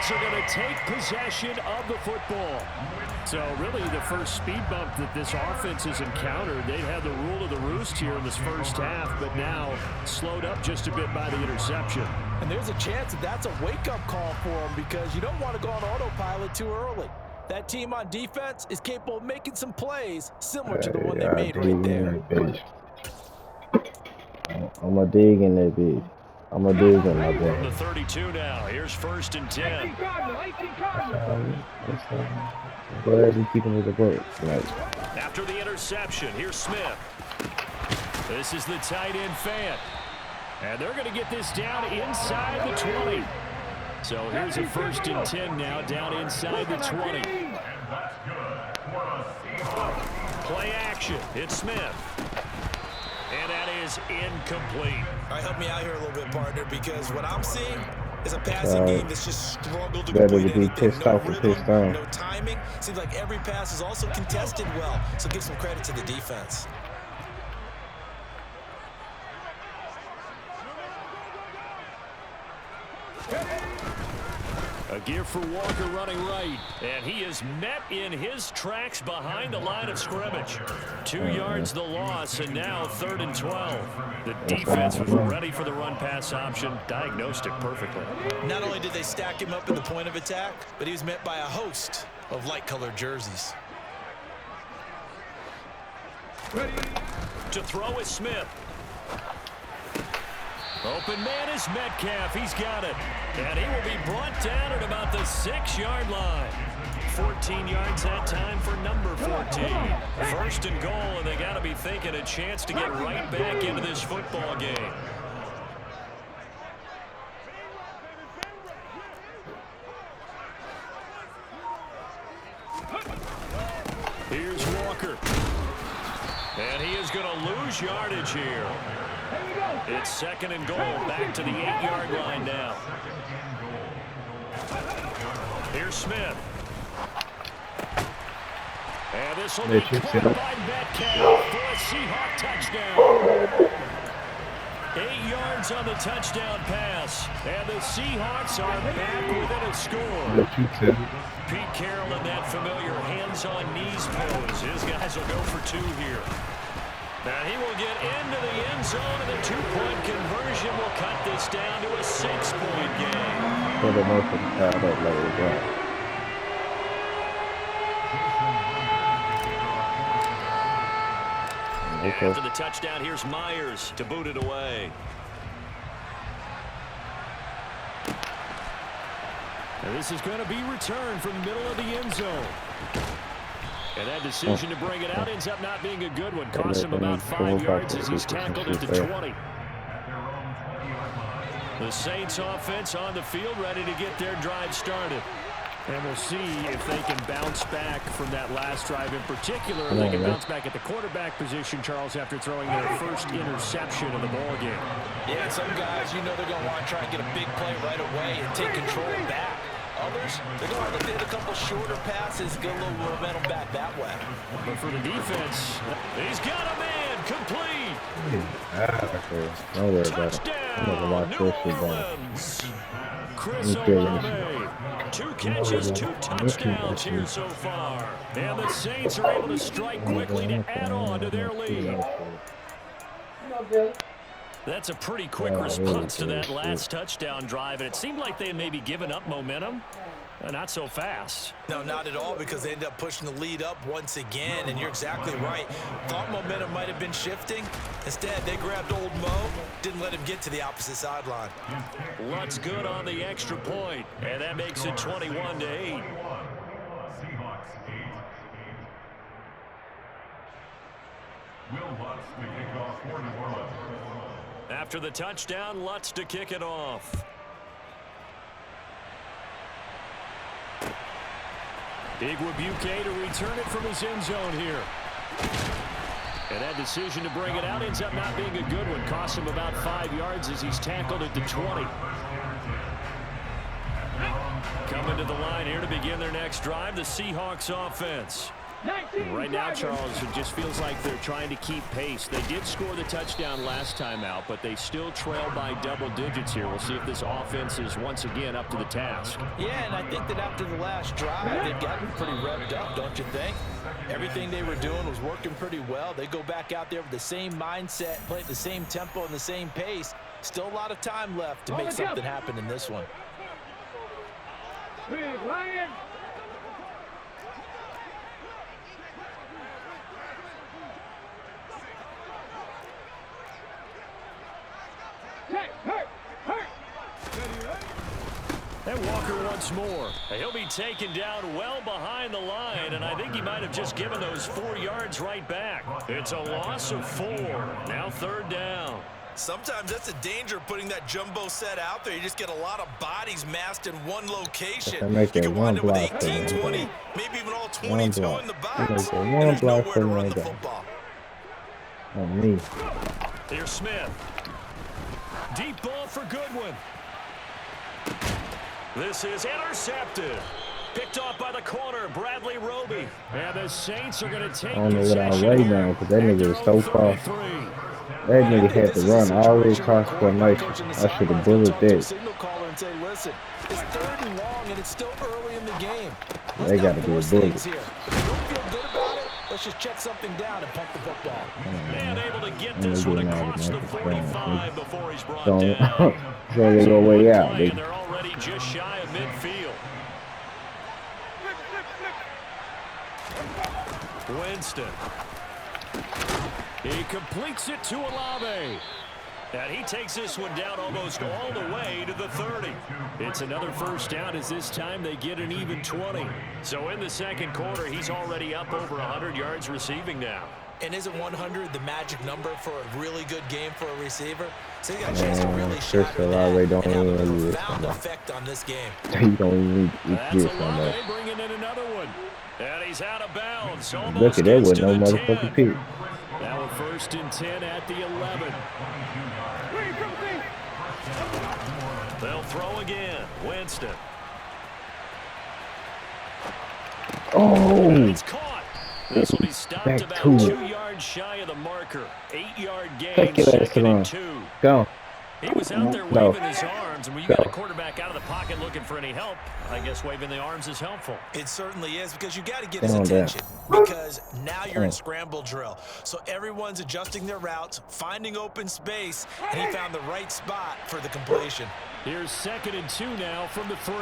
Eagles are going to take possession of the football. So really the first speed bump that this offense has encountered, they've had the rule of the roost here in this first half, but now slowed up just a bit by the interception. And there's a chance that that's a wake-up call for them because you don't want to go on autopilot too early. That team on defense is capable of making some plays similar to the one they made right there. I'm going to dig in that bitch. I'm going to dig in that From boy. the 32 now, here's 1st and 10. I'm glad you're keeping it above. After the interception, here's Smith. This is the tight end Fant. And they're going to get this down inside the 20. So here's a 1st and 10 now, down inside the 20. Play action. It's Smith. And that is incomplete. All right, help me out here a little bit, partner, because what I'm seeing is a passing game that's just struggled to complete anything. No rhythm, no timing. Seems like every pass is also contested well, so give some credit to the defense. A give for Walker running right, and he is met in his tracks behind the line of scrimmage. 2 yards the loss, and now 3rd and 12. The defense was ready for the run-pass option, diagnosed it perfectly. Not only did they stack him up in the point of attack, but he was met by a host of light-colored jerseys. To throw is Smith. Open man is Metcalf. He's got it. And he will be brought down at about the 6-yard line. 14 yards that time for number 14. 1st and goal, and they got to be thinking a chance to get right back into this football game. Here's Walker. And he is going to lose yardage here. It's 2nd and goal, back to the 8-yard line now. Here's Smith. And this will be caught by Metcalf for a Seahawk touchdown. 8 yards on the touchdown pass. And the Seahawks are back within a score. Pete Carroll in that familiar hands-on knees pose. His guys will go for 2 here. Now he will get into the end zone, and the 2-point conversion will cut this down to a 6-point game. After the touchdown, here's Myers to boot it away. And this is going to be returned from the middle of the end zone. And that decision to bring it out ends up not being a good one. Costs him about 5 yards as he's tackled at the 20. The Saints offense on the field ready to get their drive started. And we'll see if they can bounce back from that last drive in particular. If they can bounce back at the quarterback position, Charles, after throwing their first interception of the ball game. Yeah, some guys, you know they're going to want to try and get a big play right away and take control back. Others, they're going to look to hit a couple shorter passes, get a little momentum back that way. But for the defense, he's got a man complete. Touchdown, New Orleans. Chris Olave, 2 catches, 2 touchdowns here so far. And the Saints are able to strike quickly to add on to their lead. That's a pretty quick response to that last touchdown drive, and it seemed like they had maybe given up momentum. Not so fast. No, not at all, because they ended up pushing the lead up once again, and you're exactly right. Thought momentum might have been shifting. Instead, they grabbed old Mo, didn't let him get to the opposite sideline. Lutz good on the extra point, and that makes it 21-8. After the touchdown, Lutz to kick it off. Igwebuike to return it from his end zone here. And that decision to bring it out ends up not being a good one. Costs him about 5 yards as he's tackled at the 20. Coming to the line here to begin their next drive, the Seahawks offense. Right now, Charles, it just feels like they're trying to keep pace. They did score the touchdown last time out, but they still trail by double digits here. We'll see if this offense is once again up to the task. Yeah, and I think that after the last drive, they've gotten pretty revved up, don't you think? Everything they were doing was working pretty well. They go back out there with the same mindset, play at the same tempo and the same pace. Still a lot of time left to make something happen in this one. And Walker once more. He'll be taken down well behind the line, and I think he might have just given those 4 yards right back. It's a loss of 4. Now 3rd down. Sometimes that's the danger of putting that jumbo set out there. You just get a lot of bodies massed in one location. You can wind up with 18, 20, maybe even all 22 in the box. And there's nowhere to run the football. On me. Here's Smith. Deep ball for Goodwin. This is intercepted. Picked off by the corner, Bradley Roby. And the Saints are going to take possession right now because that nigga is so far. That nigga had to run all the way across formation. I should have bullied that. Signal caller and say, listen, it's 3rd and long and it's still early in the game. They got to be a bully. Don't feel good about it. Let's just check something down and punt the football. Man able to get this one across the 45 before he's brought down. So they go way out. And they're already just shy of midfield. Winston. He completes it to Olave. And he takes this one down almost all the way to the 30. It's another 1st down as this time they get an even 20. So in the 2nd quarter, he's already up over 100 yards receiving now. And isn't 100 the magic number for a really good game for a receiver? So you got a chance to really shatter that and have a profound effect on this game. He don't even need That's Olave bringing in another one. And he's out of bounds. Look at that with no motherfucking pick. Now a 1st and 10 at the 11. They'll throw again. Winston. Oh! It's caught. This will be stopped about 2 yards shy of the marker. 8-yard gain, 2nd and 2. Go. He was out there waving his arms, and when you got a quarterback out of the pocket looking for any help, I guess waving the arms is helpful. It certainly is, because you got to get his attention, because now you're in scramble drill. So everyone's adjusting their routes, finding open space, and he found the right spot for the completion. Here's 2nd and 2 now from the 3.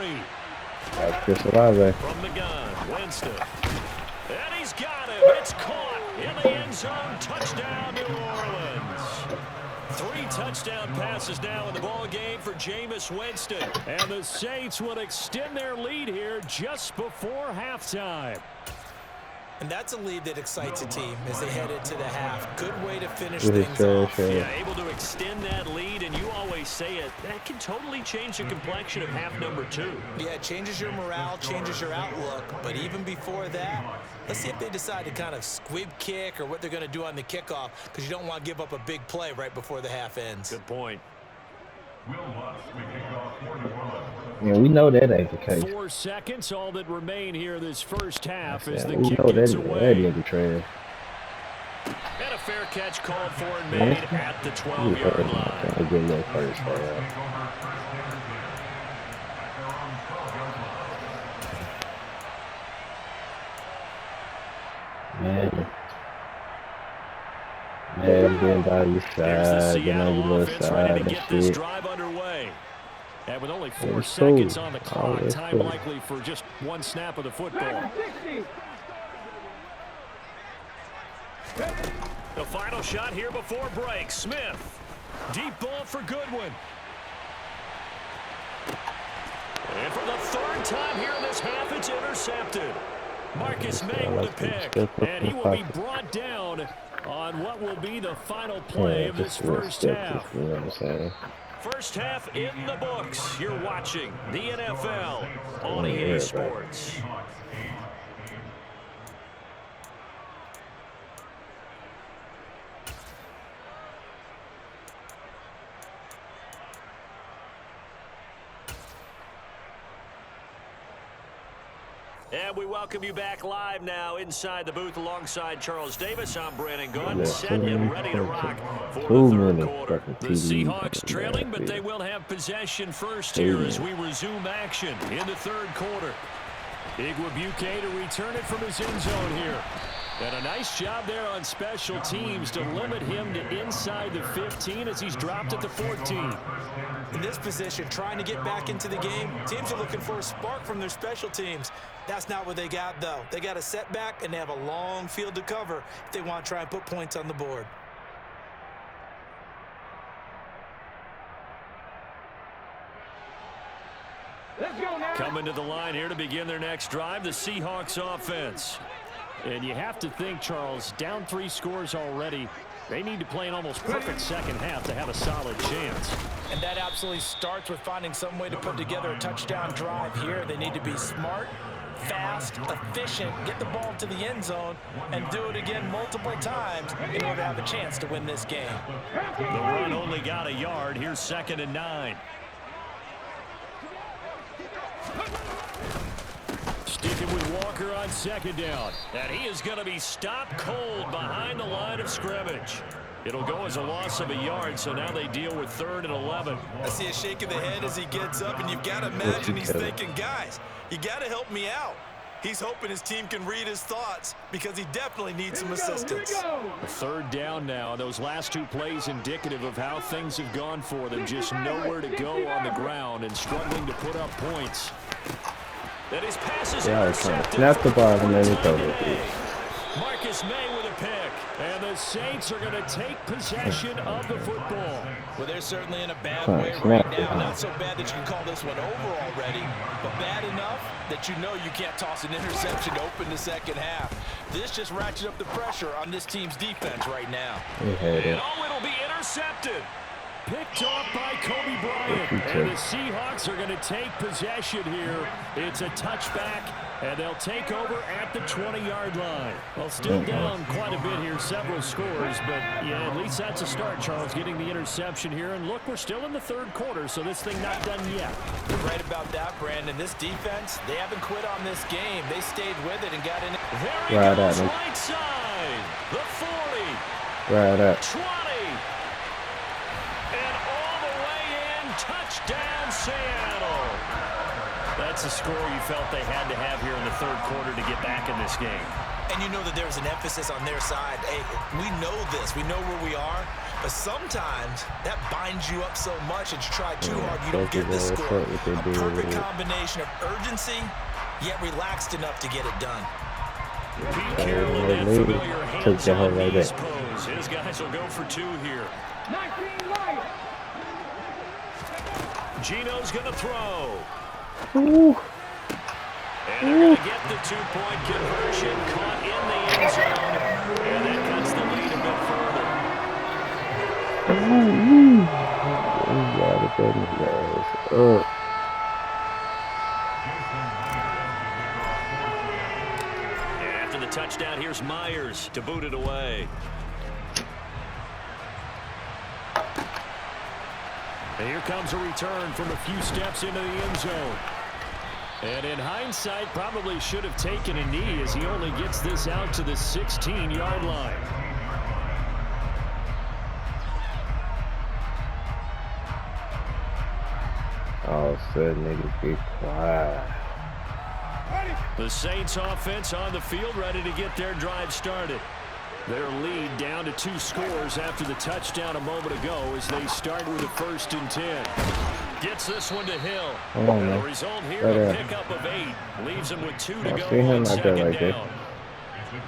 That's just Olave. From the gun, Winston. And he's got him. It's caught in the end zone. Touchdown, New Orleans. 3 touchdown passes now in the ball game for Jameis Winston. And the Saints will extend their lead here just before halftime. And that's a lead that excites a team as they head into the half. Good way to finish things off. Yeah, able to extend that lead, and you always say it, that can totally change the complexion of half number 2. Yeah, it changes your morale, changes your outlook. But even before that, let's see if they decide to kind of squib kick or what they're going to do on the kickoff, because you don't want to give up a big play right before the half ends. Good point. Yeah, we know that ain't the case. 4 seconds, all that remain here this first half as the we kick know gets that away. nigga trash. And a fair catch called for and made at the 12-yard line. I'll get that first, man. Man, being by your side, getting on your little side ready to and get this shit. drive underway. And with only 4 That's seconds cool. on the clock, That's time cool. likely for just one snap of the football. The final shot here before break. Smith. Deep ball for Goodwin. And for the 3rd time here in this half, it's intercepted. Marcus May with a pick. And he will be brought down on what will be the final play of this first half. First half in the books. You're watching the NFL on EA Sports. And we welcome you back live now inside the booth alongside Charles Davis. I'm Brandon Gunn, set and ready to rock for the third quarter. The Seahawks trailing, but they will have possession first here as we resume action in the third quarter. Igwebuike to return it from his end zone here. And a nice job there on special teams to limit him to inside the 15 as he's dropped at the 14. In this position, trying to get back into the game, teams are looking for a spark from their special teams. That's not what they got, though. They got a setback, and they have a long field to cover if they want to try and put points on the board. Coming to the line here to begin their next drive, the Seahawks offense. And you have to think, Charles, down 3 scores already. They need to play an almost perfect second half to have a solid chance. And that absolutely starts with finding some way to put together a touchdown drive here. They need to be smart, fast, efficient, get the ball to the end zone, and do it again multiple times in order to have a chance to win this game. The run only got a yard. Here's 2nd and 9. Sticking with Walker on 2nd down. And he is going to be stopped cold behind the line of scrimmage. It'll go as a loss of a yard, so now they deal with 3rd and 11. I see a shake of the head as he gets up, and you've got to imagine he's thinking, guys, you got to help me out. He's hoping his team can read his thoughts because he definitely needs some assistance. A 3rd down now. Those last 2 plays indicative of how things have gone for them. Just nowhere to go on the ground and struggling to put up points. That his pass is intercepted. Snap the ball and then throw it. Marcus May with a pick. And the Saints are going to take possession of the football. Well, they're certainly in a bad way right now. Not so bad that you can call this one over already, but bad enough that you know you can't toss an interception to open the second half. This just ratchets up the pressure on this team's defense right now. And it'll be intercepted. Picked off by Kobe Bryant. And the Seahawks are going to take possession here. It's a touchback, and they'll take over at the 20-yard line. Well, still down quite a bit here, several scores, but yeah, at least that's a start, Charles, getting the interception here. And look, we're still in the 3rd quarter, so this thing not done yet. You're right about that, Brandon. This defense, they haven't quit on this game. They stayed with it and got in it. There he goes, right side. The 40. Right up. 20. Touchdown, Seattle. That's a score you felt they had to have here in the 3rd quarter to get back in this game. And you know that there was an emphasis on their side. Hey, we know this. We know where we are. But sometimes that binds you up so much that you try too hard, you don't get the score. A perfect combination of urgency, yet relaxed enough to get it done. Be careful of that familiar hands-on knees pose. His guys will go for 2 here. 19 right. Gino's going to throw. Ooh. And they're going to get the 2-point conversion. Caught in the end zone. And that cuts the lead a bit further. And after the touchdown, here's Myers to boot it away. And here comes a return from a few steps into the end zone. And in hindsight, probably should have taken a knee as he only gets this out to the 16-yard line. All of a sudden, niggas be quiet. The Saints offense on the field ready to get their drive started. Their lead down to 2 scores after the touchdown a moment ago as they start with a 1st and 10. Gets this one to Hill. And the result here, a pickup of 8. Leaves him with 2 to go on 2nd down.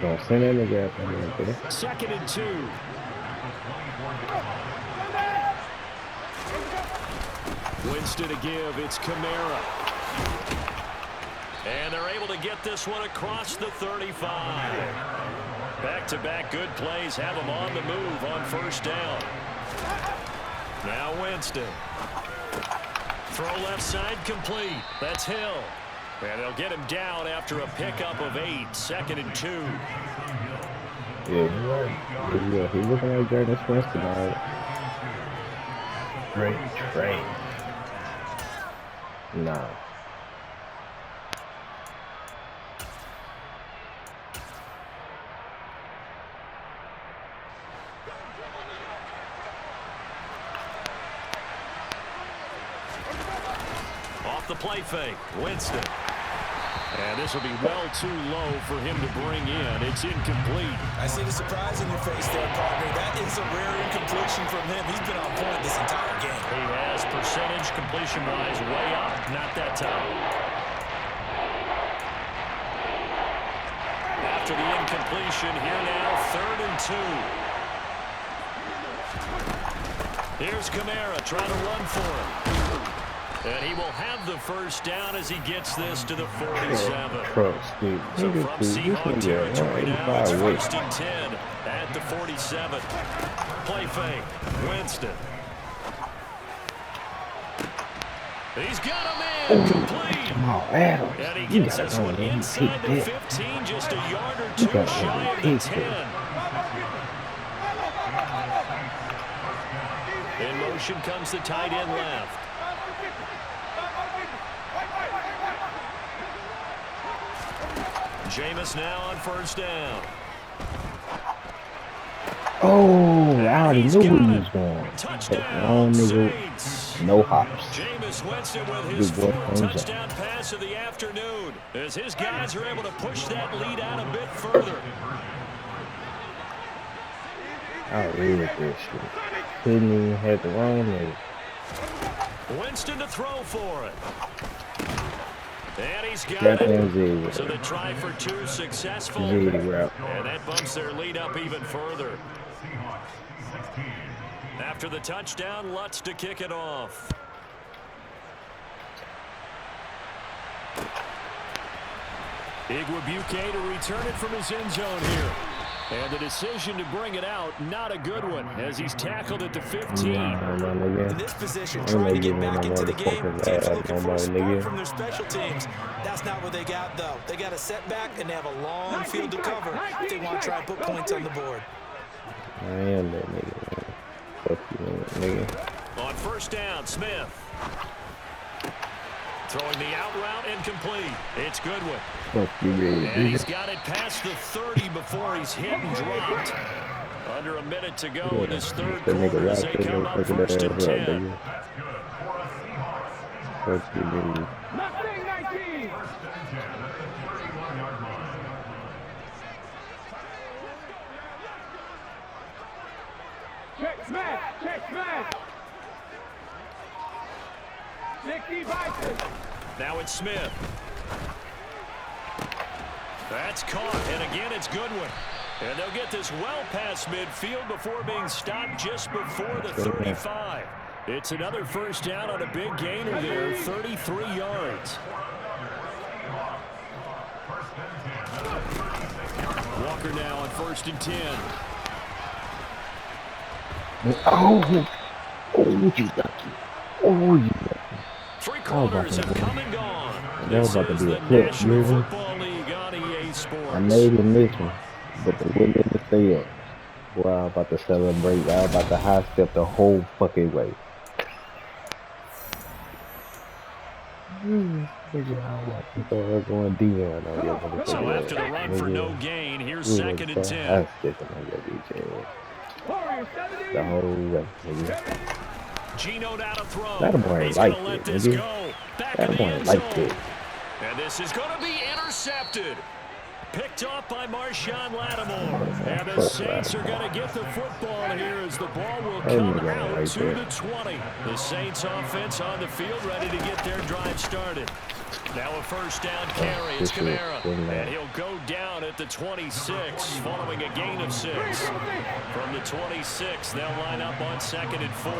Don't send that nigga out there. 2nd and 2. Winston to give. It's Kamara. And they're able to get this one across the 35. Back-to-back good plays have him on the move on 1st down. Now Winston. Throw left side complete. That's Hill. And they'll get him down after a pickup of 8. 2nd and 2. Yeah, he's looking like Jordan Winston. Great trade. Nah. play fake. Winston. And this will be well too low for him to bring in. It's incomplete. I see the surprise in your face there, partner. That is a rare incompletion from him. He's been on point this entire game. He has percentage completion-wise way up. Not that time. After the incompletion, here now, 3rd and 2. Here's Kamara trying to run for him. And he will have the first down as he gets this to the 47. So from Seahawks territory now, it's 1st and 10 at the 47. Play fake. Winston. He's got him in. Complete. And he gets this one inside the 15, just a yard or two shy of the 10. In motion comes the tight end left. Jameis now on 1st down. Oh, I already knew where he was going. Touchdown, Saints. No hops. Jameis Winston with his 4th touchdown pass of the afternoon, as his guys are able to push that lead out a bit further. I read this shit. Couldn't even have the wrong name. Winston to throw for it. And he's got it. So the try for 2 successful. And that bumps their lead up even further. After the touchdown, Lutz to kick it off. Igwebuike to return it from his end zone here. And the decision to bring it out, not a good one, as he's tackled at the 15. In this position, trying to get back into the game, teams looking for a spark from their special teams. That's not what they got, though. They got a setback, and they have a long field to cover if they want to try and put points on the board. I am that nigga, man. Fuck you, nigga. On 1st down, Smith. Throwing the out route incomplete. It's Goodwin. Fuck you, baby. And he's got it past the 30 before he's hit and dropped. Under a minute to go in this 3rd quarter as they come up 1st and 10. Fuck you, baby. Check smash! Check smash! 60 Bison! Now it's Smith. That's caught, and again it's Goodwin. And they'll get this well past midfield before being stopped just before the 35. It's another 1st down on a big gainer there, 33 yards. Walker now on 1st and 10. Oh, you lucky. Oh, you lucky. 3 quarters have come and gone. That was about to be a clip, man. I made him miss one, but the wouldn't let me stay up. Boy, I was about to celebrate. I was about to high step the whole fucking way. So after the run for no gain, here's 2nd and 10. The whole way, Gino down to throw. That boy He's like gonna let it, this nigga. go. Back That in the boy end like zone. it. And this is going to be intercepted. Picked off by Marshawn Lattimore. And the Saints are going to get the football here as the ball will come out to the 20. The Saints offense on the field ready to get their drive started. Now a 1st down carry. It's Kamara. And he'll go down at the 26 following a gain of 6. From the 26, they'll line up on 2nd and 4.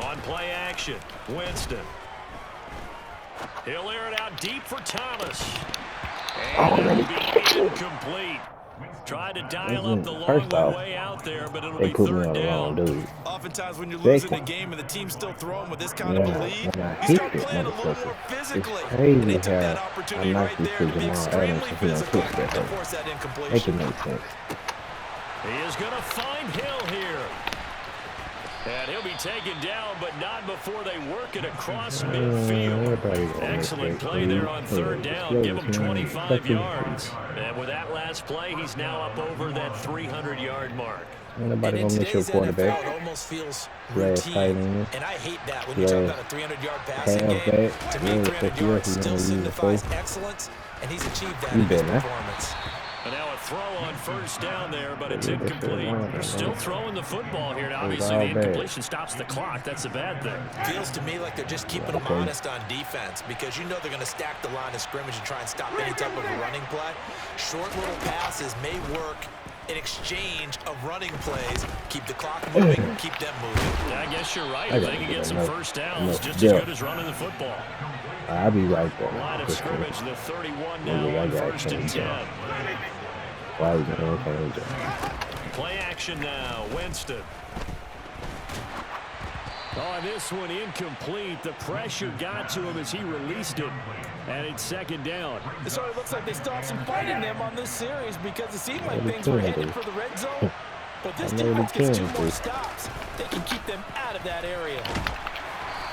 On play action, Winston. He'll air it out deep for Thomas. And it'll be incomplete. Tried to dial up the long way out there, but it'll be 3rd down. Oftentimes when you're losing a game and the team's still throwing with this kind of a lead, you start playing a little more physically. And they took that opportunity right there to be extremely physical to force that incompletion. He is going to find Hill here. And he'll be taken down, but not before they work it across midfield. Excellent play there on 3rd down. Give him 25 yards. And with that last play, he's now up over that 300-yard mark. Ain't And nobody in gonna miss your today's NFL, it quarterback. almost feels Slash tight routine. end. And I hate that when you talk Slash about a 300-yard passing game. halfback. To me, Whatever the 300 fuck else yards you still gonna use it for. signifies excellence, and he's achieved that You in this bet, man. performance. And now a throw on first down there, but it's Yeah, that's incomplete. right, They're still man. throwing the football here, and It's obviously all the bad. incompletion stops the clock. That's a bad thing. Feels to me like they're just keeping them Okay. honest on defense because you know they're going to stack the line of scrimmage and try and stop any type of a running play. Short little passes may work in exchange of running plays. Keep the clock moving, keep them moving. Yeah, I guess you're right. I If gotta they can get get some enough- first downs, enough just as depth. good as running the football. I'll be right there. Line of Just kidding. scrimmage, the 31 Maybe now that on guy first and can't 10. jump. Why is that can't jump? Play action now. Winston. On this one, incomplete. The pressure got to him as he released it. And it's second down. It sort of looks like they still have some fight in them on this series because it seemed like Maybe things were can headed do. for the red zone. But this Maybe defense gets 2 can more do. stops. They can keep them out of that area.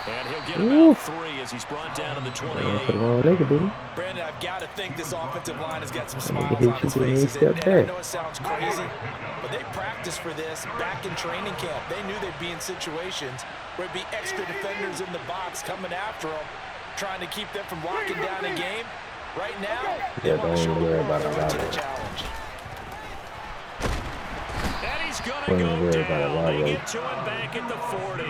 And he'll get Ooh. about 3 as he's brought down to the Put 28. it on nigga, dude. Brandon, I've got to think this offensive line has got some Nigga smiles hit on you his when you faces. step And I back. know it sounds crazy, but they practiced for this back in training camp. They knew they'd be in situations where it'd be extra defenders in the box coming after them, trying to keep them from locking down a game. Right now, they Yeah, want to show don't the worry world about they're a up to lot the of it. challenge. And he's going to Don't go worry about a down. lot They of it. get to him back at the 40.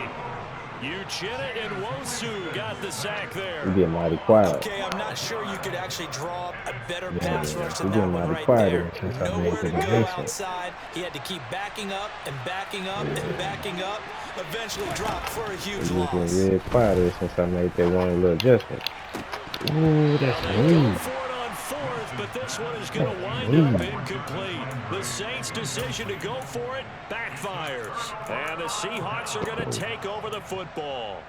Uchenna and Wosu got the sack there. You get mighty quiet. Okay, I'm not sure you could actually draw up a better Yeah, pass yeah, rush you than get that one mighty right quiet there. since I made Nowhere the to go decision. outside. He had to keep backing up and backing up and backing up. Eventually dropped for a huge You just loss. been real quiet since I made that one little adjustment. Ooh, Now that's they go me. for it on fourth, but this one is going to wind up incomplete. The Saints' decision to go for it backfires. And the Seahawks are going to take over the football.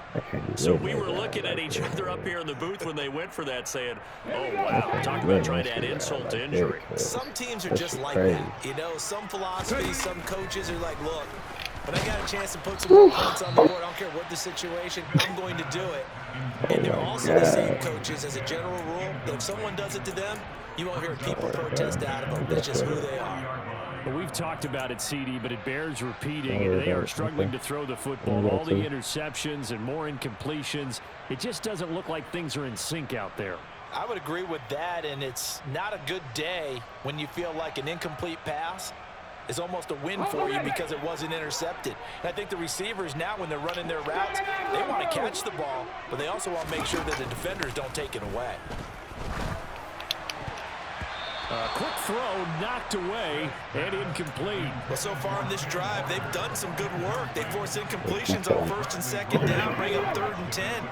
So we were looking at each other up here in the booth when they went for that saying, oh, wow, talk about trying to add insult to injury. Some teams are just like that. You know, some philosophies, some coaches are like, look, when I got a chance to put some more points on the board, I don't care what the situation, I'm going to do it. And they're also the same coaches as a general rule that if someone does it to them, you won't hear people protest out of them. That's just who they are. Well, we've talked about it, CD, but it bears repeating. They are struggling to throw the football. All the interceptions and more incompletions. It just doesn't look like things are in sync out there. I would agree with that, and it's not a good day when you feel like an incomplete pass is almost a win for you because it wasn't intercepted. And I think the receivers now, when they're running their routes, they want to catch the ball, but they also want to make sure that the defenders don't take it away. Quick throw knocked away and incomplete. Well, so far in this drive, they've done some good work. They force incompletions on first and second down, bring up 3rd and 10.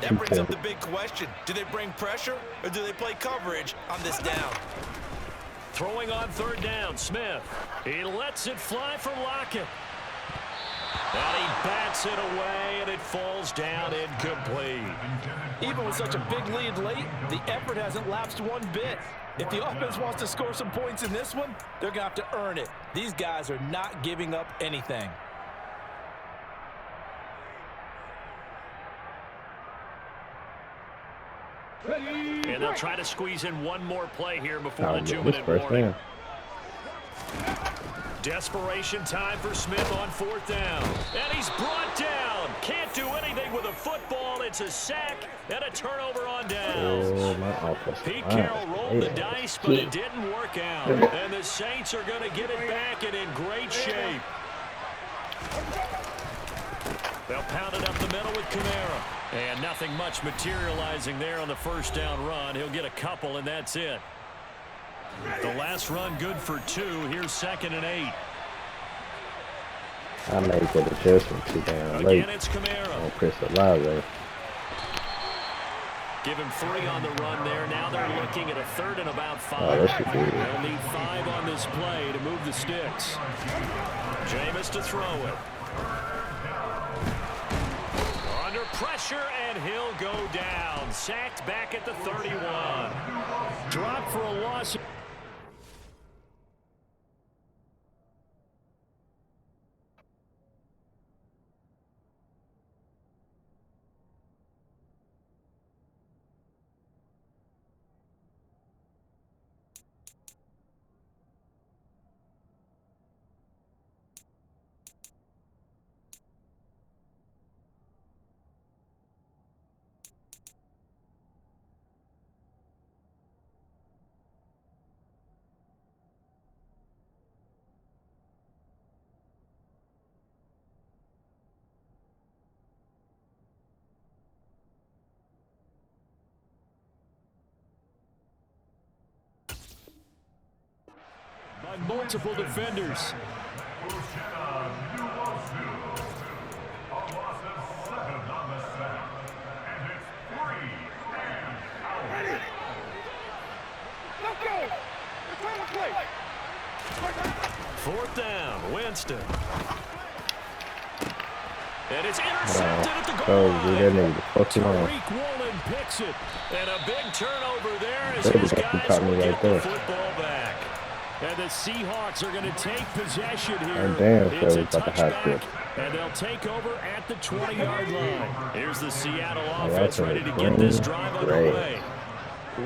That brings up the big question. Do they bring pressure or do they play coverage on this down? Throwing on 3rd down, Smith. He lets it fly for Lockett. And he bats it away, and it falls down incomplete. Even with such a big lead late, the effort hasn't lapsed one bit. If the offense wants to score some points in this one, they're going to have to earn it. These guys are not giving up anything. And they'll try to squeeze in one more play here before the This 2-minute first warning. down. Desperation time for Smith on 4th down. And he's brought down. Can't do anything with a football. It's a sack and a turnover on downs. Oh, my offense. Pete Carroll rolled the dice, but it didn't work out. And the Saints are going to get it back and in great shape. They'll pound it up the middle with Kamara. And nothing much materializing there on the first down run. He'll get a couple, and that's it. The last run good for 2. Here's 2nd and 8. I made that adjustment too damn late. Again, it's Kamara. On Chris Olave. Give him 3 on the run there. Now they're looking at a 3rd and about 5. Oh, that should be it. They'll need 5 on this play to move the sticks. Jameis to throw it. Under pressure, and he'll go down. Sacked back at the 31. Dropped for a loss. on multiple defenders. Fourth down, Winston. And it's intercepted at the goal line. Tariq Woolen picks it. And a big turnover there as his guys will get the football back. And the Seahawks are going to take possession here. It's a touchback, and they'll take over at the 20-yard line. Here's the Seattle offense ready to get this drive underway.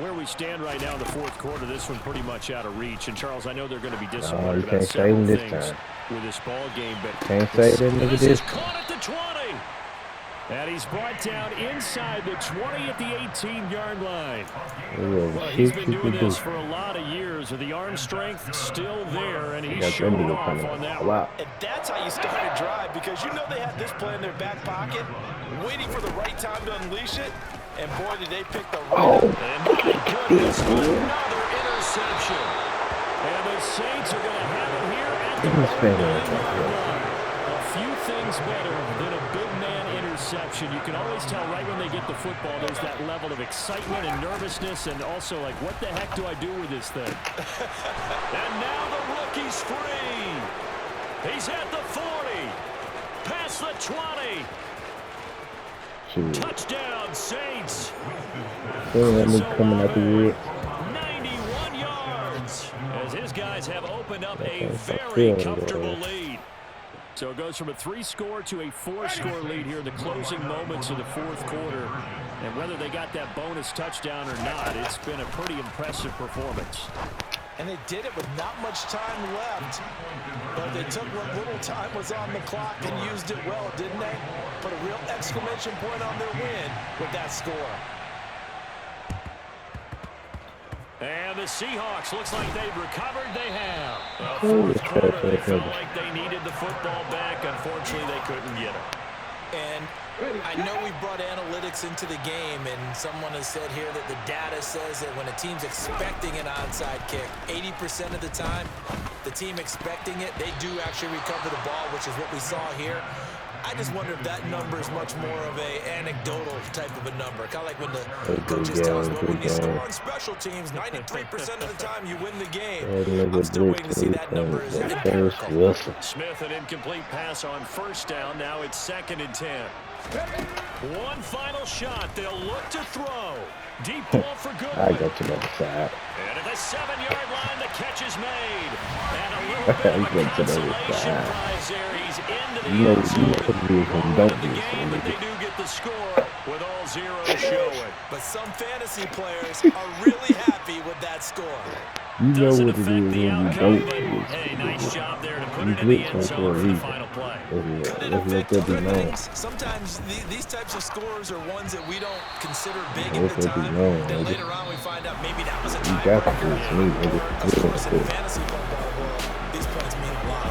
Where we stand right now in the fourth quarter, this one pretty much out of reach. And, Charles, I know they're going to be disappointed about several things with this ball game. But this is caught at the 20. And he's brought down inside the 20 at the 18-yard line. Well, he's been doing this for a lot of years. With the arm strength still there, and he's showing off on that one. And that's how you start a drive, because you know they had this play in their back pocket, waiting for the right time to unleash it. And boy, did they pick the right. And my goodness, another interception. And the Saints are going to have it here at the 9-yard line. A few things better than a big man interception. You can always tell right when they get the football, there's that level of excitement and nervousness, and also like, what the heck do I do with this thing? And now the rookie's free. He's at the 40. Past the 20. Touchdown, Saints. Coming out the wood. 91 yards as his guys have opened up a very comfortable lead. So it goes from a 3-score to a 4-score lead here in the closing moments of the fourth quarter. And whether they got that bonus touchdown or not, it's been a pretty impressive performance. And they did it with not much time left, but they took what little time was on the clock and used it well, didn't they? Put a real exclamation point on their win with that score. And the Seahawks, looks like they've recovered. They have. Fourth quarter, they felt like they needed the football back. Unfortunately, they couldn't get it. And I know we brought analytics into the game, and someone has said here that the data says that when a team's expecting an onside kick, 80% of the time, the team expecting it, they do actually recover the ball, which is what we saw here. I just wonder if that number is much more of a anecdotal type of a number. Kind of like when the coaches tell us, well, when you score on special teams, 93% of the time you win the game. I'm still waiting to see that number as empirical. Smith, an incomplete pass on first down. Now it's 2nd and 10. One final shot. They'll look to throw. Deep ball for good. I got to the side. And at the 7-yard line, the catch is made. And a little bit of a consolation prize there. He's into the end zone. Don't the game, but they do get the score with all zeros showing. But some fantasy players are really happy with that score. You know Doesn't what it is affect when the you outcome, don't. but hey, nice job there to put it in the end zone for the final play. Let's let that be known. Sometimes these types of scores are ones that we don't consider big at the time. Then later on we find out maybe that was a tiebreaker. Of course, in fantasy football world, these points mean a lot.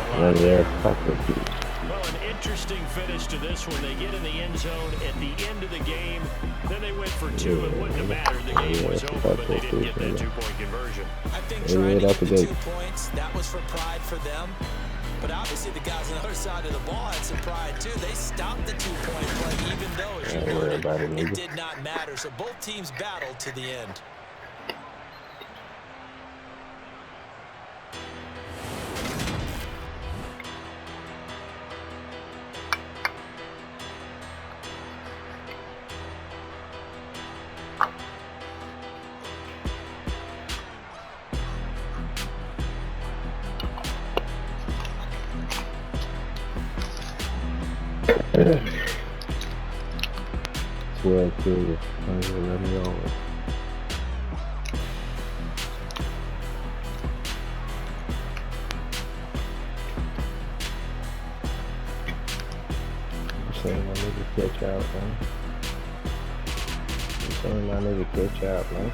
Well, an interesting finish to this one. They get in the end zone at the end of the game. Then they went for 2. It wouldn't have mattered. The game was over, but they didn't get that 2-point conversion. I think trying to get the 2 points, that was for pride for them. But obviously the guys on the other side of the ball had some pride too. They stopped the 2-point play, even though, as you noted, it did not matter. So both teams battled to the end. Well, cool. Let me over. I'm saying my nigga catch out, man. I'm saying my nigga catch out, man.